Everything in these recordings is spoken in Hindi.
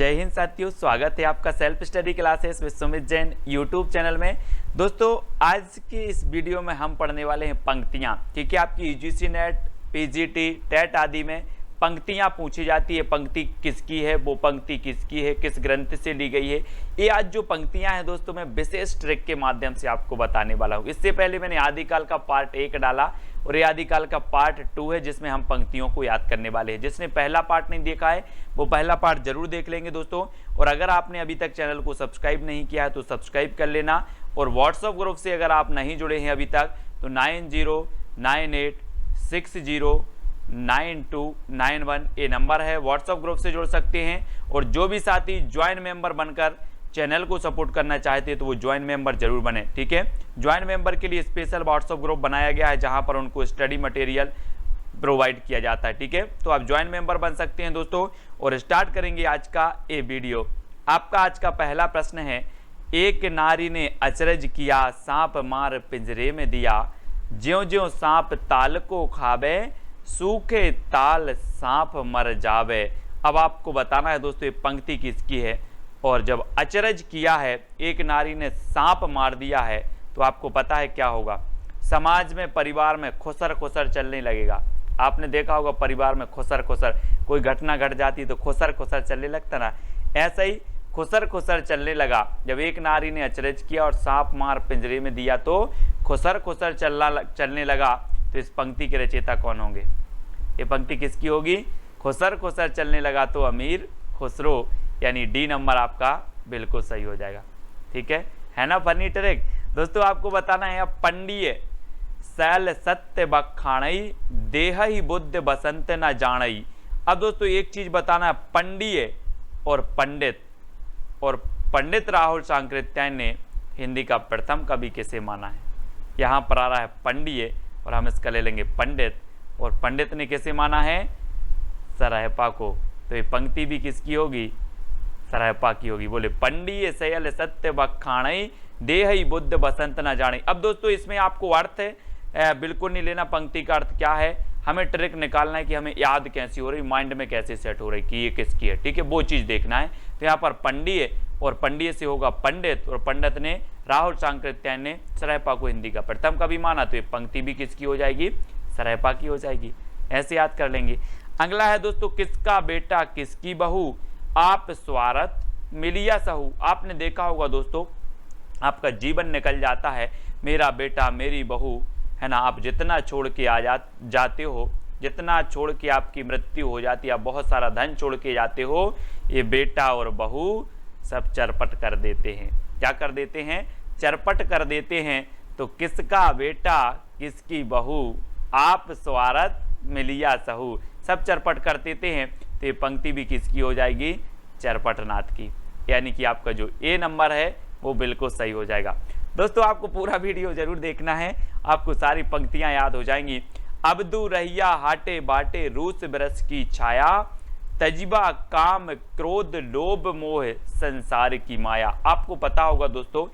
जय हिंद साथियों, स्वागत है आपका self study classes with Sumit Jain YouTube channel में। दोस्तों आज की इस वीडियो में हम पढ़ने वाले हैं पंक्तियां, क्योंकि आपकी यूजीसी नेट, पीजीटी, टेट आदि में पंक्तियां पूछी जाती है। पंक्ति किसकी है, वो पंक्ति किसकी है, किस ग्रंथ से ली गई है। ये आज जो पंक्तियां हैं दोस्तों, मैं विशेष ट्रिक के माध्यम से आपको बताने वाला हूँ। इससे पहले मैंने आदिकाल का पार्ट 1 डाला और ये आदिकाल का पार्ट 2 है, जिसमें हम पंक्तियों को याद करने वाले हैं। जिसने पहला पार्ट नहीं देखा है वो पहला पार्ट जरूर देख लेंगे दोस्तों। और अगर आपने अभी तक चैनल को सब्सक्राइब नहीं किया है तो सब्सक्राइब कर लेना। और व्हाट्सएप ग्रुप से अगर आप नहीं जुड़े हैं अभी तक तो 9098609291 ये नंबर है, व्हाट्सएप ग्रुप से जुड़ सकते हैं। और जो भी साथी ज्वाइन मेंबर बनकर चैनल को सपोर्ट करना चाहते हैं तो वो ज्वाइन मेंबर जरूर बने, ठीक है। ज्वाइन मेंबर के लिए स्पेशल व्हाट्सएप ग्रुप बनाया गया है, जहां पर उनको स्टडी मटेरियल प्रोवाइड किया जाता है, ठीक है। तो आप ज्वाइन मेंबर बन सकते हैं दोस्तों। और स्टार्ट करेंगे आज का ये वीडियो। आपका आज का पहला प्रश्न है, एक नारी ने अचरज किया, सांप मार पिंजरे में दिया, ज्यों ज्यों सांप ताल को खावे, सूखे ताल सांप मर जावे। अब आपको बताना है दोस्तों ये पंक्ति किसकी है। और जब अचरज किया है, एक नारी ने सांप मार दिया है, तो आपको पता है क्या होगा। समाज में, परिवार में खुसर खुसर चलने लगेगा। आपने देखा होगा परिवार में खुसर खुसर, कोई घटना घट जाती तो खुसर खुसर चलने लगता ना, ऐसा ही खुसर खुसर चलने लगा। जब एक नारी ने अचरज किया और सांप मार पिंजरे में दिया तो खुसर खुसर चलने लगा। तो इस पंक्ति के रचयिता कौन होंगे? ये पंक्ति किसकी होगी? खुसर खुसर चलने लगा तो अमीर खुसरो, यानी डी नंबर आपका बिल्कुल सही हो जाएगा, ठीक है ना। फनी ट्रिक दोस्तों आपको बताना है। अब पंडिये सैल सत्य बखाणई, देह ही बुद्ध बसंत न जानई। अब दोस्तों एक चीज बताना है, पंडिये और पंडित, और पंडित राहुल सांकृत्यायन ने हिंदी का प्रथम कवि किसे माना है? यहाँ पर आ रहा है पंडिये और हम इसका ले लेंगे पंडित, और पंडित ने किसे माना है? सराहपा को। तो ये पंक्ति भी किसकी होगी? सराहपा की होगी। बोले पंडिये सयल सत्य बखाणई, देह ही बुद्ध बसंत न जाने। अब दोस्तों इसमें आपको अर्थ बिल्कुल नहीं लेना, पंक्ति का अर्थ क्या है। हमें ट्रिक निकालना है कि हमें याद कैसी हो रही, माइंड में कैसे सेट हो रही कि ये किसकी है, ठीक है, वो चीज देखना है। तो यहाँ पर पंडिये और पंडिये से होगा पंडित, और पंडित ने राहुल सांकृत्यायन ने सराहपा को हिंदी का प्रथम कवि माना। तो ये पंक्ति भी किसकी हो जाएगी? सराहपा की हो जाएगी। ऐसे याद कर लेंगे। अगला है दोस्तों, किसका बेटा किसकी बहू, आप स्वार्थ मिलिया सहू। आपने देखा होगा दोस्तों, आपका जीवन निकल जाता है, मेरा बेटा मेरी बहू, है ना। आप जितना छोड़ के जाते हो, जितना छोड़ के आपकी मृत्यु हो जाती है, आप बहुत सारा धन छोड़ के जाते हो, ये बेटा और बहू सब चरपट कर देते हैं। क्या कर देते हैं? चरपट कर देते हैं। तो किसका बेटा किसकी बहू, आप स्वार्थ मिलिया सहू, सब चरपट कर देते हैं। तो ये पंक्ति भी किसकी हो जाएगी? चरपटनाथ की, यानी कि आपका जो ए नंबर है वो बिल्कुल सही हो जाएगा। दोस्तों आपको पूरा वीडियो जरूर देखना है, आपको सारी पंक्तियां याद हो जाएंगी। अबदू रहिया हाटे बाटे, रूस बरस की छाया, तजबा काम क्रोध लोभ मोह संसार की माया। आपको पता होगा दोस्तों,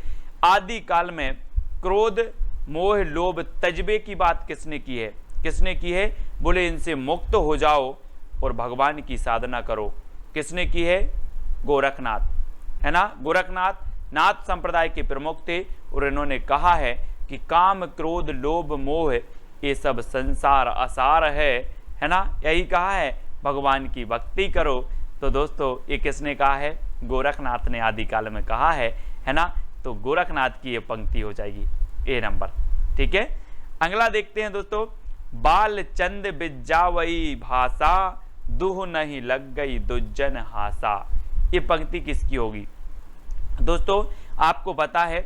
आदि काल में क्रोध मोह लोभ तजबे की बात किसने की है? किसने की है? बोले इनसे मुक्त हो जाओ और भगवान की साधना करो। किसने की है? गोरखनाथ, है ना। गोरखनाथ नाथ संप्रदाय के प्रमुख थे, और इन्होंने कहा है कि काम क्रोध लोभ मोह ये सब संसार असार है ना। यही कहा है, भगवान की भक्ति करो। तो दोस्तों ये किसने कहा है? गोरखनाथ ने आदिकाल में कहा है ना। तो गोरखनाथ की ये पंक्ति हो जाएगी ए नंबर, ठीक है। अगला देखते हैं दोस्तों, बाल चंद बिजावई भाषा, दुह नहीं लग गई दुज्जन हासा। ये पंक्ति किसकी होगी? दोस्तों आपको पता है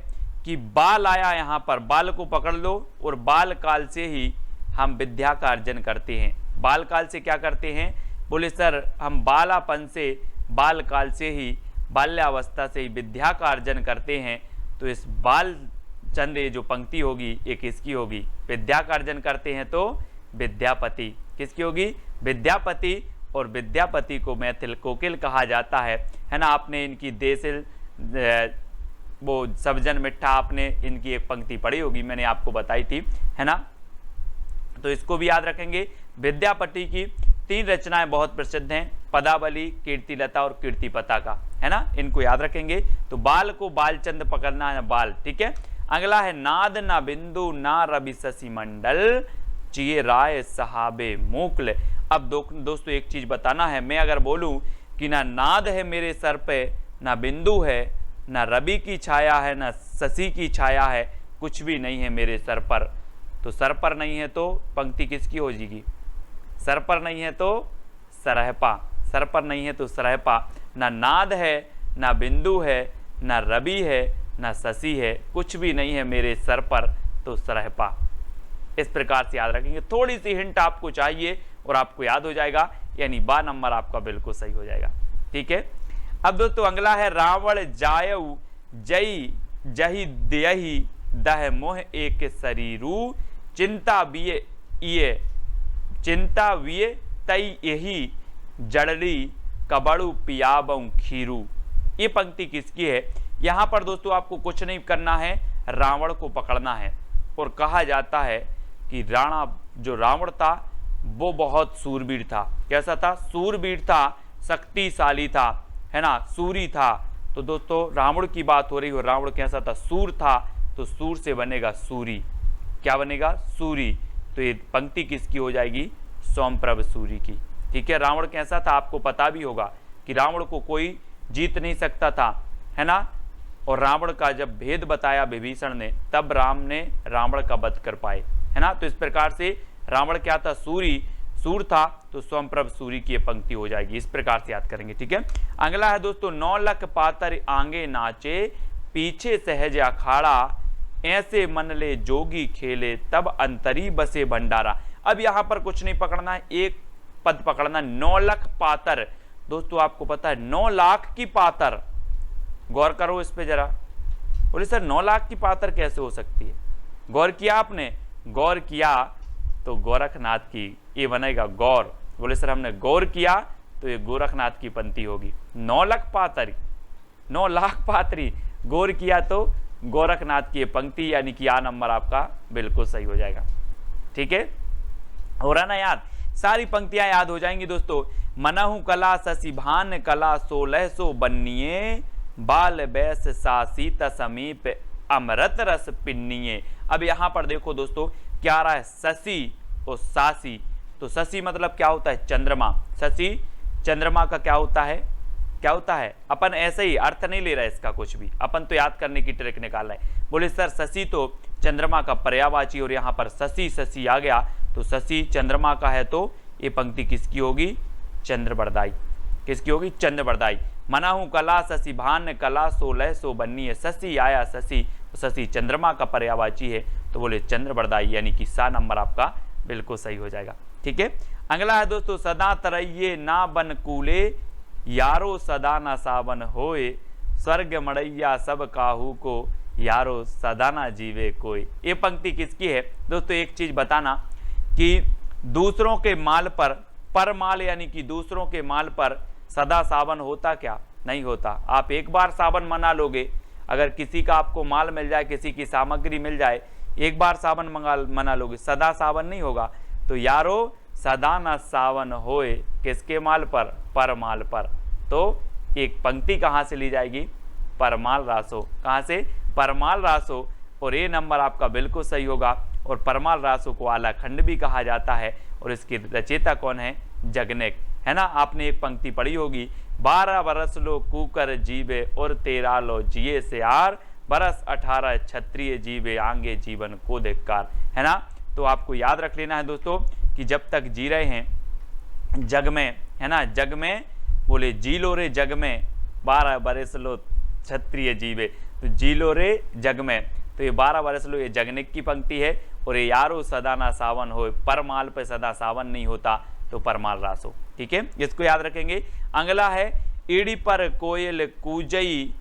कि बाल आया, यहाँ पर बाल को पकड़ लो, और बाल काल से ही हम विद्या का अर्जन करते हैं। बाल काल से क्या करते हैं? बोले सर हम बालापन से, बाल काल से ही, बाल्यावस्था से ही विद्या का अर्जन करते हैं। तो इस बाल चंद ये जो पंक्ति होगी ये किसकी होगी? विद्या का अर्जन करते हैं तो विद्यापति। किसकी होगी? विद्यापति। और विद्यापति को मैथिल कोकिल कहा जाता है ना। आपने इनकी देसिल वो सबजन मिठा, आपने इनकी एक पंक्ति पढ़ी होगी, मैंने आपको बताई थी, है ना। तो इसको भी याद रखेंगे विद्यापति की। 3 रचनाएं बहुत प्रसिद्ध हैं, पदावली, कीर्तिलता और कीर्तिपता का, है ना, इनको याद रखेंगे। तो बाल को बालचंद पकड़ना है, बाल, ठीक है। अगला है नाद ना बिंदु ना रवि शशि मंडल, चिए राय सहाबे मोकल। अब दोस्तों एक चीज बताना है, मैं अगर बोलूं कि ना नाद है मेरे सर पे, ना बिंदु है, ना रवि की छाया है, ना शशि की छाया है, कुछ भी नहीं है मेरे सर पर, तो सर पर नहीं है तो पंक्ति किसकी हो जाएगी? सर पर नहीं है तो सरहपा, सर पर नहीं है तो सरहपा। ना नाद है, ना बिंदु है, ना रवि है, ना शशि है, कुछ भी नहीं है मेरे सर पर, तो सरहपा। इस प्रकार से याद रखेंगे, थोड़ी सी हिंट आपको चाहिए और आपको याद हो जाएगा, यानी बा नंबर आपका बिल्कुल सही हो जाएगा, ठीक है। अब दोस्तों अगला है रावण जायऊ जई जही देहि दह मोह एक शरीरू, चिंता विये इये चिंता विये तई यही जड़री कबड़ू पियाबऊ खीरू। ये पंक्ति किसकी है? यहां पर दोस्तों आपको कुछ नहीं करना है, रावण को पकड़ना है। और कहा जाता है कि जो रावण था वो बहुत सूरवीर था। कैसा था? सूरवीर था, शक्तिशाली था, है ना, सूरी था। तो दोस्तों रावण की बात हो रही हो, रावण कैसा था? सूर था, तो सूर से बनेगा सूरी। क्या बनेगा? सूरी। तो ये पंक्ति किसकी हो जाएगी? सोमप्रभ सूरी की, ठीक है। रावण कैसा था आपको पता भी होगा कि रावण को कोई जीत नहीं सकता था, है ना। और रावण का जब भेद बताया विभीषण ने, तब राम ने रावण का वध कर पाए, है ना। तो इस प्रकार से रावण क्या था? सूरी, सूर था, तो सोमप्रभ सूरी की ये पंक्ति हो जाएगी। इस प्रकार से याद करेंगे, ठीक है। अगला है दोस्तों 9 लख पातर आगे नाचे, पीछे सहज अखाड़ा, ऐसे मन ले जोगी खेले, तब अंतरी बसे भंडारा। अब यहां पर कुछ नहीं पकड़ना है, एक पद पकड़ना, 9 लख पातर। दोस्तों आपको पता है 9 लाख की पातर, गौर करो इस पे जरा। बोले सर 9 लाख की पातर कैसे हो सकती है? गौर किया आपने? गौर किया तो गोरखनाथ की, ये बनेगा गौर। बोले सर हमने गौर किया तो ये गोरखनाथ की पंक्ति होगी। 9 लाख पातरी, 9 लाख पातरी, गौर किया तो गोरखनाथ की ये पंक्ति, यानी कि आ नंबर आपका बिल्कुल सही हो जाएगा, ठीक है। हो रहा ना याद? सारी पंक्तियां याद हो जाएंगी दोस्तों। मनहु कला शशि भान कला 1600 बन्निये, बाल बैस सासीत समीप अमृत रस पिन्निये। अब यहां पर देखो दोस्तों क्या आ रहा है? शशि और सासी। तो शशि मतलब क्या होता है? चंद्रमा। शशि चंद्रमा का क्या होता है? क्या होता है? अपन ऐसे ही अर्थ नहीं ले रहा है इसका कुछ भी, अपन तो याद करने की ट्रिक निकाल रहे हैं। बोले सर शशि तो चंद्रमा का पर्यायवाची, और यहाँ पर शशि शशि आ गया, तो शशि चंद्रमा का है, तो ये पंक्ति किसकी होगी? चंद्रबरदाई। किसकी होगी? चंद्रबरदाई। मनाहू कला शशि भान कला 1600 बन्नी है, शशि आया शशि, शशि चंद्रमा का पर्यायवाची है, तो बोले चंद्रबरदाई, यानी कि सा नंबर आपका बिल्कुल सही हो जाएगा, ठीक है। अगला है दोस्तों सदा तरैये ना बन कूले, यारो सदा ना सावन होए, स्वर्ग मड़ैया सब काहू को, यारो सदा ना जीवे कोई। ये पंक्ति किसकी है? दोस्तों एक चीज बताना कि दूसरों के माल पर, परमाल यानी कि दूसरों के माल पर सदा सावन होता क्या? नहीं होता। आप एक बार सावन मना लोगे, अगर किसी का आपको माल मिल जाए, किसी की सामग्री मिल जाए, एक बार सावन मना लोगे, सदा सावन नहीं होगा। तो यारो सदा न सावन होए, किसके माल पर? परमाल पर। तो एक पंक्ति कहां से ली जाएगी? परमाल रासो। कहां से? परमाल रासो। और ये नंबर आपका बिल्कुल सही होगा। और परमाल रासो को आला खंड भी कहा जाता है, और इसके रचयिता कौन है? जगनेक, है ना। आपने एक पंक्ति पढ़ी होगी, 12 बरस लो कूकर जीवे, और 13 लो जिए से आर, बरस 18 क्षत्रिय जीवे, आंगे जीवन को धिक्कार, है ना। तो आपको याद रख लेना है दोस्तों कि जब तक जी रहे हैं जग में, है ना, जग में, बोले जी लो रे जग में, 12 बरस लो क्षत्रिय जीवे, तो जी लो रे जग में, तो ये 12 बरस लो, ये जगनिक की पंक्ति है। और ये यारो सदा ना सावन हो, परमाल पे सदा सावन नहीं होता, तो परमाल रासो, ठीक है, इसको याद रखेंगे। अगला है ईड़ी पर कोयल कूजई,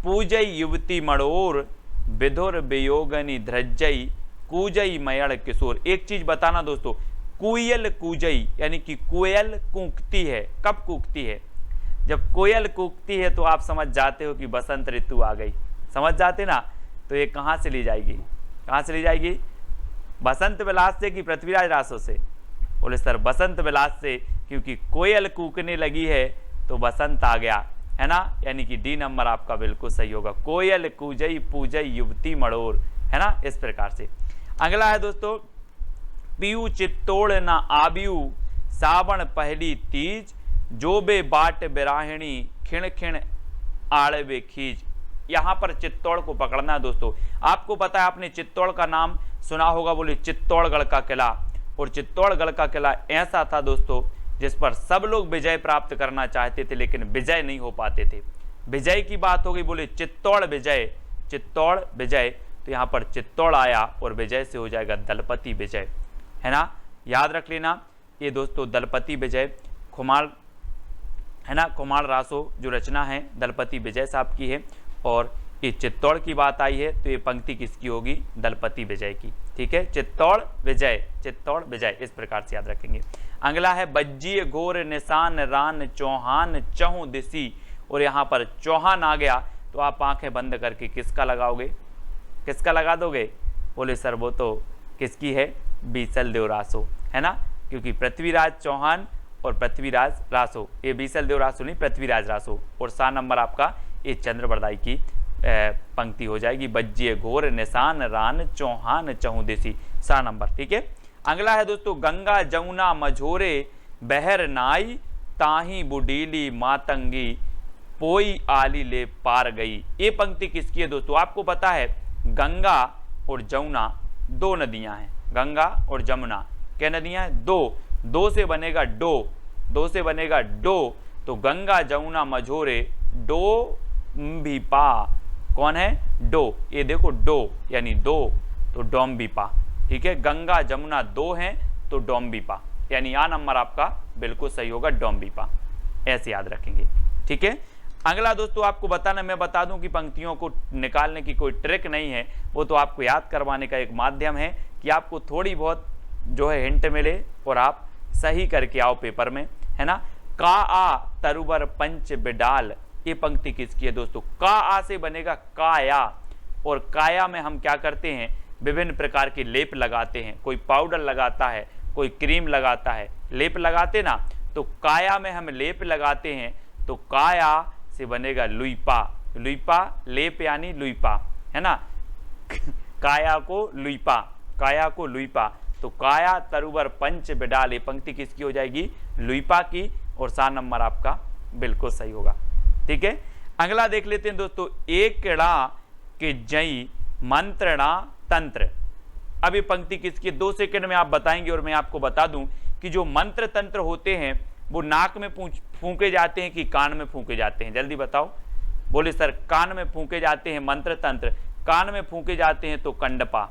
पूजई युवती मड़ोर, विधुर वियोगनी ध्रजई, कूजई मयड़ किशोर। एक चीज बताना दोस्तों, कोयल कूजई यानी कि कोयल कूकती है। कब कूकती है? जब कोयल कूकती है तो आप समझ जाते हो कि बसंत ऋतु आ गई, समझ जाते ना। तो ये कहां से ली जाएगी? कहां से ली जाएगी? बसंत विलास से कि पृथ्वीराज रासो से? बोले सर बसंत विलास से, क्योंकि कोयल कूकने लगी है तो बसंत आ गया, है ना, यानी कि डी नंबर आपका बिल्कुल सही होगा। कोयल कूजई पूजई युवती मड़ोर, है ना, इस प्रकार से। अगला है दोस्तों, पीयू चित्तौड़ ना आबियू सावन पहली तीज, जो बे बाट बिराहिणी खिण खिण आड़वे खीज। यहां पर चित्तौड़ को पकड़ना है दोस्तों। आपको पता है, आपने चित्तौड़ का नाम सुना होगा, बोले चित्तौड़गढ़ का किला। और चित्तौड़गढ़ का किला ऐसा था दोस्तों जिस पर सब लोग विजय प्राप्त करना चाहते थे, लेकिन विजय नहीं हो पाते थे। विजय की बात हो गई, बोले चित्तौड़ विजय, चित्तौड़ विजय, तो यहाँ पर चित्तौड़ आया और विजय से हो जाएगा दलपति विजय, है ना, याद रख लेना। ये दोस्तों दलपति विजय खुमाल, है ना, खुमाल रासो जो रचना है दलपति विजय साहब की है। और ये चित्तौड़ की बात आई है तो ये पंक्ति किसकी होगी, दलपति विजय की, ठीक है, चित्तौड़ विजय, चित्तौड़ विजय, इस प्रकार से याद रखेंगे। अगला है बज्जी घोर निशान रान चौहान चहु दिसी। और यहाँ पर चौहान आ गया तो आप आंखें बंद करके किसका लगाओगे, किसका लगा दोगे, बोले सर वो तो किसकी है, बीसल देव रासो, है ना, क्योंकि पृथ्वीराज चौहान और पृथ्वीराज रासो, ये बीसल देव रासो नहीं, पृथ्वीराज रासो। और सा नंबर आपका ये चंद्रबरदाई की पंक्ति हो जाएगी, बज्जिए घोर निशान रान चौहान चहु देसी, सा नंबर, ठीक है। अगला है दोस्तों, गंगा जमुना मझोरे बहर नाई, ताही बुडीली मातंगी पोई आली ले पार गई। ये पंक्ति किसकी है दोस्तों, आपको पता है गंगा और जमुना दो नदियां हैं, गंगा और जमुना क्या नदियां हैं, दो से बनेगा डो, दो से बनेगा डो, तो गंगा जमुना मझोरे डो भी पा, कौन है, डो, ये देखो डो यानी दो, तो डोम्बिपा, ठीक है, गंगा जमुना दो हैं तो डोम्बिपा, यानी आ नंबर आपका बिल्कुल सही होगा, डोम्बिपा, ऐसे याद रखेंगे, ठीक है। अगला दोस्तों आपको बताना, मैं बता दूं कि पंक्तियों को निकालने की कोई ट्रिक नहीं है, वो तो आपको याद करवाने का एक माध्यम है कि आपको थोड़ी बहुत जो है हिंट मिले और आप सही करके आओ पेपर में, है ना। का आ तरुबर पंच बिडाल, ये पंक्ति किसकी है दोस्तों, का आ से बनेगा काया, और काया में हम क्या करते हैं, विभिन्न प्रकार के लेप लगाते हैं, कोई पाउडर लगाता है, कोई क्रीम लगाता है, लेप लगाते ना, तो काया में हम लेप लगाते हैं, तो काया से बनेगा लुईपा, लुईपा लेप यानी लुईपा, है ना, काया को लुईपा, काया को लुईपा, तो काया तरुवर पंच बिडाल, ये पंक्ति किसकी हो जाएगी, लुईपा की, और सा नंबर आपका बिल्कुल सही होगा, ठीक है। अगला देख लेते हैं दोस्तों, एकड़ा के जई मंत्रणा तंत्र। अब ये पंक्ति किसकी, 2 सेकंड में आप बताएंगे, और मैं आपको बता दूं कि जो मंत्र तंत्र होते हैं वो नाक में फूंके जाते हैं कि कान में फूंके जाते हैं, जल्दी बताओ, बोले सर कान में फूंके जाते हैं मंत्र तंत्र, कान में फूंके जाते हैं तो कंडपा,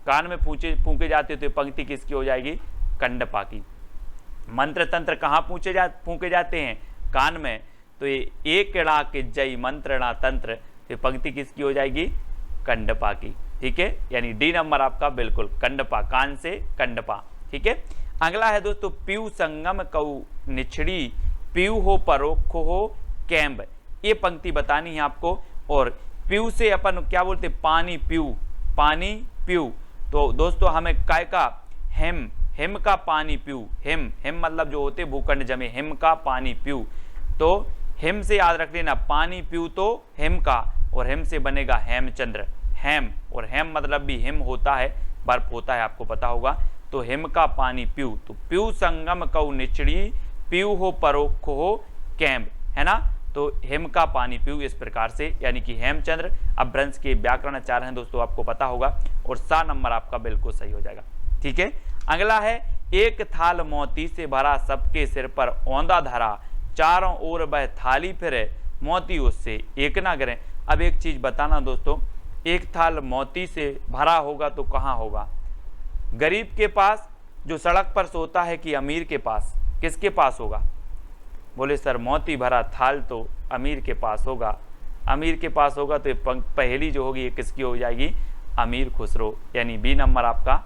कान में फूंके जाते हैं तो पंक्ति किसकी हो जाएगी, कंडपा की। मंत्र तंत्र कहाँ फूंके जाते हैं, कान में, तो ये एकड़ा के जय मंत्रणा तंत्र, तो पंक्ति किसकी हो जाएगी, कंडपा की, ठीक है, यानी डी नंबर आपका बिल्कुल कंडपा, कान से कंडपा, ठीक है। अगला है दोस्तों, पीयू संगम कऊ निछड़ी पीयू हो परोक्ष हो कैम्ब, ये पंक्ति बतानी है आपको। और पीयू से अपन क्या बोलते, पानी पीयू, पानी पीयू, तो दोस्तों हमें काय का, हेम, हिम का पानी पीयू, हिम, हिम मतलब जो होते भूखंड जमे, हिम का पानी पीयू, तो हिम से याद रख लेना, पानी पीयू तो हिम का, और हिम से बनेगा हेमचंद्र, हेम, और हेम मतलब भी हिम होता है, बर्फ होता है, आपको पता होगा, तो हिम का पानी पीयू, तो पीयू संगम कऊ निचड़ी पीयू हो परोक्ष हो कैम्ब, है ना, तो हिम का पानी पीयू, इस प्रकार से, यानी कि हेमचंद्र। अपभ्रंश के व्याकरण आचार्य हैं दोस्तों, आपको पता होगा, और सा नंबर आपका बिल्कुल सही हो जाएगा, ठीक है। अगला है, एक थाल मोती से भरा सबके सिर पर औंधा धरा, चारों ओर वह थाली फिरे मोती उससे एक ना गिरे। अब एक चीज बताना दोस्तों, एक थाल मोती से भरा होगा तो कहाँ होगा, गरीब के पास जो सड़क पर सोता है कि अमीर के पास, किसके पास होगा, बोले सर मोती भरा थाल तो अमीर के पास होगा, अमीर के पास होगा, तो ये पहेली जो होगी ये किसकी हो जाएगी, अमीर खुसरो, यानी बी नंबर आपका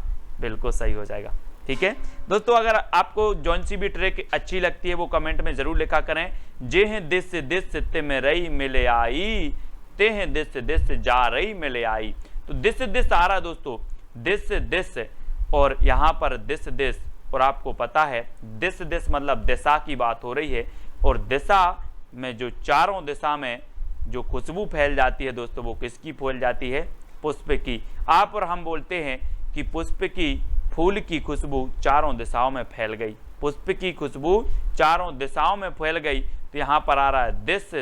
बिल्कुल सही हो जाएगा, ठीक है। दोस्तों अगर आपको जौन सी भी ट्रिक अच्छी लगती है वो कमेंट में जरूर लिखा करें। जे हैं दिस दिस ते में रही मिले आई, ते हैं दिस दिस जा रही मिले आई, तो दिस दिस आ रहा दोस्तों, दिस दिस, और यहाँ पर दिस दिस और आपको पता है दिस मतलब दिशा की बात हो रही है, और दिशा में जो चारों दिशा में जो खुशबू फैल जाती है दोस्तों, वो किसकी फैल जाती है? पुष्प की। आप और हम बोलते हैं कि पुष्प की, फूल की खुशबू चारों दिशाओं में फैल गई, पुष्प की खुशबू चारों दिशाओं में फैल गई। तो यहाँ पर आ रहा है दिस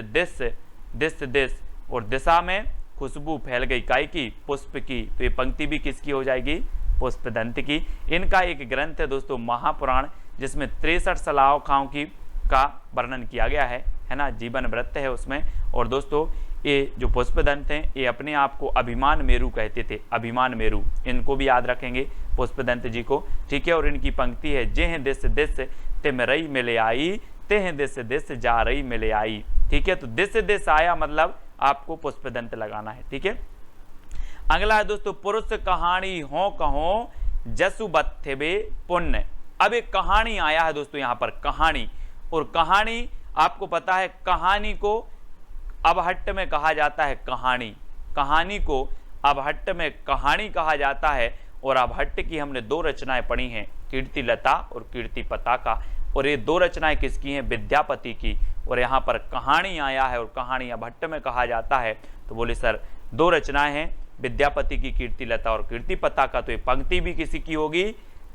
और दिशा में खुशबू फैल गई, काय की? पुष्प की। तो ये पंक्ति भी किसकी हो जाएगी? पुष्पदंत की। इनका एक ग्रंथ है दोस्तों महापुराण, जिसमें 63 सलाखाओं की का वर्णन किया गया है ना, जीवन वृत्त है उसमें। और दोस्तों ये जो पुष्पदंत हैं ये अपने आप को अभिमान मेरु कहते थे, अभिमान मेरु, इनको भी याद रखेंगे पुष्पदंत जी को, ठीक है। और इनकी पंक्ति है, जेह दिस तिम रई मिले आई, तेह दिस जा रई मिले आई, ठीक है। तो दिस आया मतलब आपको पुष्पदंत लगाना है, ठीक है। अगला है दोस्तों, पुरुष कहानी हो कहो जसु बत्थे पुण्य। अब एक कहानी आया है दोस्तों यहाँ पर, कहानी। और कहानी आपको पता है, कहानी को अबहट्ट में कहा जाता है कहानी, कहानी को अबहट्ट में कहानी कहा जाता है। और अबहट्ट की हमने 2 रचनाएं पढ़ी हैं, कीर्तिलता और कीर्तिपता का। और ये 2 रचनाएं किसकी हैं? विद्यापति की। और यहाँ पर कहानी आया है और कहानी अबहट्ट में कहा जाता है। तो बोले सर 2 रचनाएं हैं विद्यापति की, कीर्तिलता और कीर्तिपता का, तो ये पंक्ति भी किसी की होगी?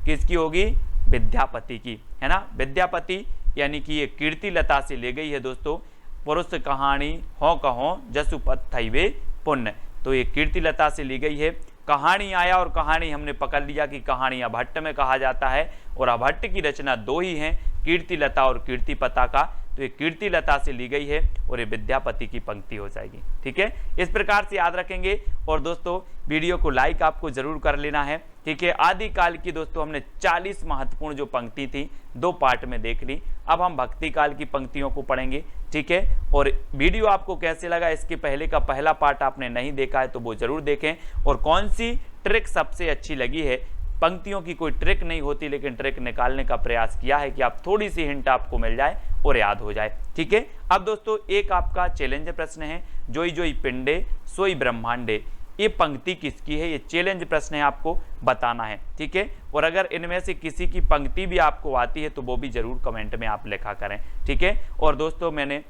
किसकी होगी? विद्यापति की, है ना। विद्यापति यानी कि ये कीर्तिलता से ले गई है दोस्तों, पुरुष कहानी हो कहो जसु पत्थैवे पुण्य। तो ये कीर्तिलता से ली गई है। कहानी आया और कहानी हमने पकड़ लिया कि कहानी अबहट्ट में कहा जाता है, और अबहट्ट की रचना 2 ही हैं, कीर्तिलता और कीर्तिपता का। तो ये कीर्तिलता से ली गई है और ये विद्यापति की पंक्ति हो जाएगी, ठीक है। इस प्रकार से याद रखेंगे। और दोस्तों वीडियो को लाइक आपको जरूर कर लेना है, ठीक है। आदिकाल की दोस्तों हमने 40 महत्वपूर्ण जो पंक्ति थी 2 पार्ट में देख ली। अब हम भक्ति काल की पंक्तियों को पढ़ेंगे, ठीक है। और वीडियो आपको कैसे लगा, इसके पहले का पहला पार्ट आपने नहीं देखा है तो वो जरूर देखें। और कौन सी ट्रिक सबसे अच्छी लगी है, पंक्तियों की कोई ट्रिक नहीं होती, लेकिन ट्रिक निकालने का प्रयास किया है कि आप थोड़ी सी हिंट आपको मिल जाए और याद हो जाए, ठीक है। अब दोस्तों एक आपका चैलेंज प्रश्न है, जोई जोई पिंडे सोई ब्रह्मांडे, ये पंक्ति किसकी है? ये चैलेंज प्रश्न है, आपको बताना है, ठीक है। और अगर इनमें से किसी की पंक्ति भी आपको आती है तो वो भी जरूर कमेंट में आप लिखा करें, ठीक है। और दोस्तों मैंने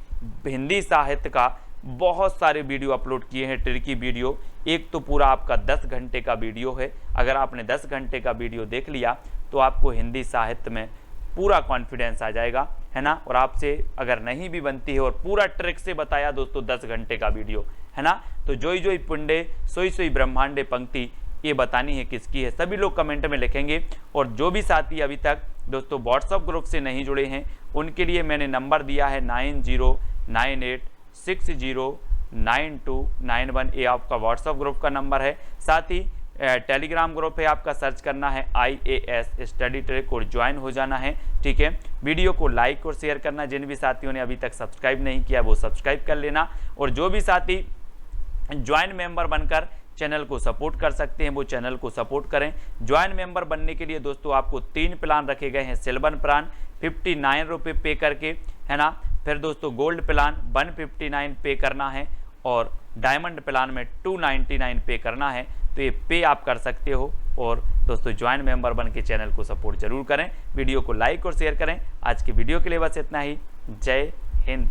हिंदी साहित्य का बहुत सारे वीडियो अपलोड किए हैं, ट्रिकी वीडियो। एक तो पूरा आपका 10 घंटे का वीडियो है, अगर आपने 10 घंटे का वीडियो देख लिया तो आपको हिंदी साहित्य में पूरा कॉन्फिडेंस आ जाएगा, है ना। और आपसे अगर नहीं भी बनती है और पूरा ट्रिक से बताया दोस्तों 10 घंटे का वीडियो, है ना। तो जोई जोई पुंडे सोई सोई ब्रह्मांडे पंक्ति ये बतानी है किसकी है, सभी लोग कमेंट में लिखेंगे। और जो भी साथी अभी तक दोस्तों व्हाट्सएप ग्रुप से नहीं जुड़े हैं उनके लिए मैंने नंबर दिया है 9098609291, ये आपका व्हाट्सएप ग्रुप का नंबर है। साथ ही टेलीग्राम ग्रुप है आपका, सर्च करना है IAS स्टडी ट्रिक और ज्वाइन हो जाना है, ठीक है। वीडियो को लाइक और शेयर करना, जिन भी साथियों ने अभी तक सब्सक्राइब नहीं किया वो सब्सक्राइब कर लेना। और जो भी साथी ज्वाइन मेंबर बनकर चैनल को सपोर्ट कर सकते हैं वो चैनल को सपोर्ट करें। ज्वाइन मेंबर बनने के लिए दोस्तों आपको 3 प्लान रखे गए हैं। सिल्वर प्लान 59 रुपये पे करके, है ना। फिर दोस्तों गोल्ड प्लान 159 पे करना है और डायमंड प्लान में 299 पे करना है। तो ये पे आप कर सकते हो। और दोस्तों ज्वाइन मेंबर बन के चैनल को सपोर्ट जरूर करें, वीडियो को लाइक और शेयर करें। आज की वीडियो के लिए बस इतना ही। जय हिंद।